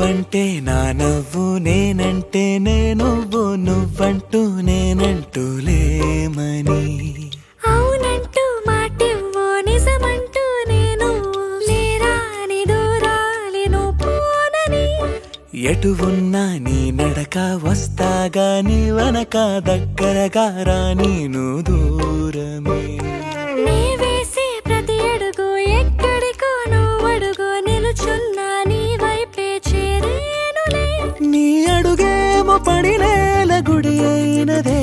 నువ్వంటే నా నవ్వు నేనంటే నువ్వు నువ్వంటూ నేనంటూ లేమని అవునంటూ మాటివ్వు నిజమంటూ నేను లేరాని దూరాలిను పోనని ఎటు ఉన్నా నీ నడక వస్తాగా నీ వనక దగ్గరగా రాని నువ్వు దూరమే నీ వేసే ప్రతి అడుగు ఎక్కడికో నువ్వు అడుగు నిలుచున్నా నీ వైపే చేరేనులే నీ అడుగేమో పడినేల గుడి అయినదే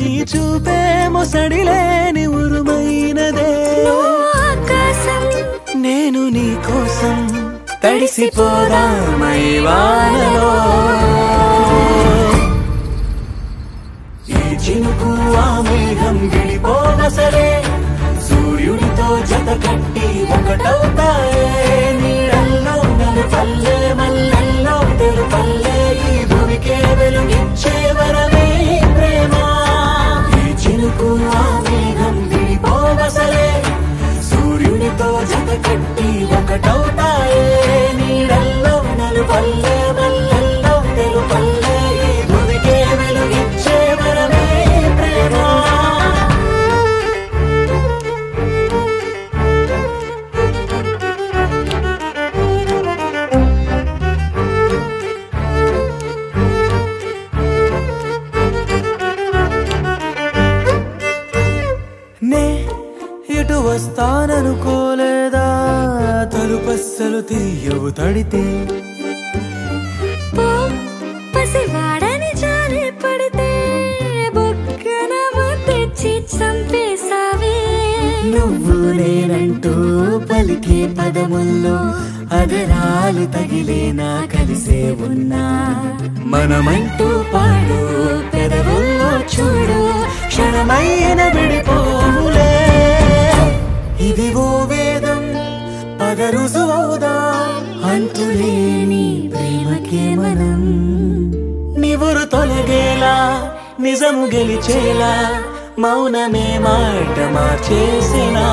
నీ చూపేమో సడిలేని ఉరుమైనదే ఆకాశం నేను నీ కోసం తడిసిపోదామై వానలో ఈ చినుకు ఆ మేఘం విడిపోవసరే సూర్యుడితో జత కట్టి ఒకటవుతాయే నీడల్లో నలుపల్లె మల్లెల్లో తెలుపల్లె ఈ భూమికే వెలుగిచ్చే వరమే ప్రేమ ఈ చినుకు ఆ మేఘం విడిపోవసరే సూర్యుడితో జత కట్టి ఒకటవుతాయే నీడల్లో నలుపల్లె మల్లెల్లో తెలుపల్లె ఈ భూమికే వెలుగిచ్చే వరమే ప్రేమ నే ఇటు వస్తాననుకోలేదా తలుపస్సలు తీయవు తడితే పో పసివాడని జాలి పడితే బొక్కన తెచ్చి చంపేసావే నువ్వు నేనంటూ పలికే పదముల్లో అదరాలు తగిలేనా కలిసే ఉన్నా మనమంటూ పాడు పెదవుల్లో చూడు క్షణమైన విడిపోవులే ఇది ఓ వేదం పద రుజువవుదా అంతులేని ప్రేమకే మనం నివురు తొలగేలా నిజము గెలిచేలా మౌనమే మాట మార్చేసినా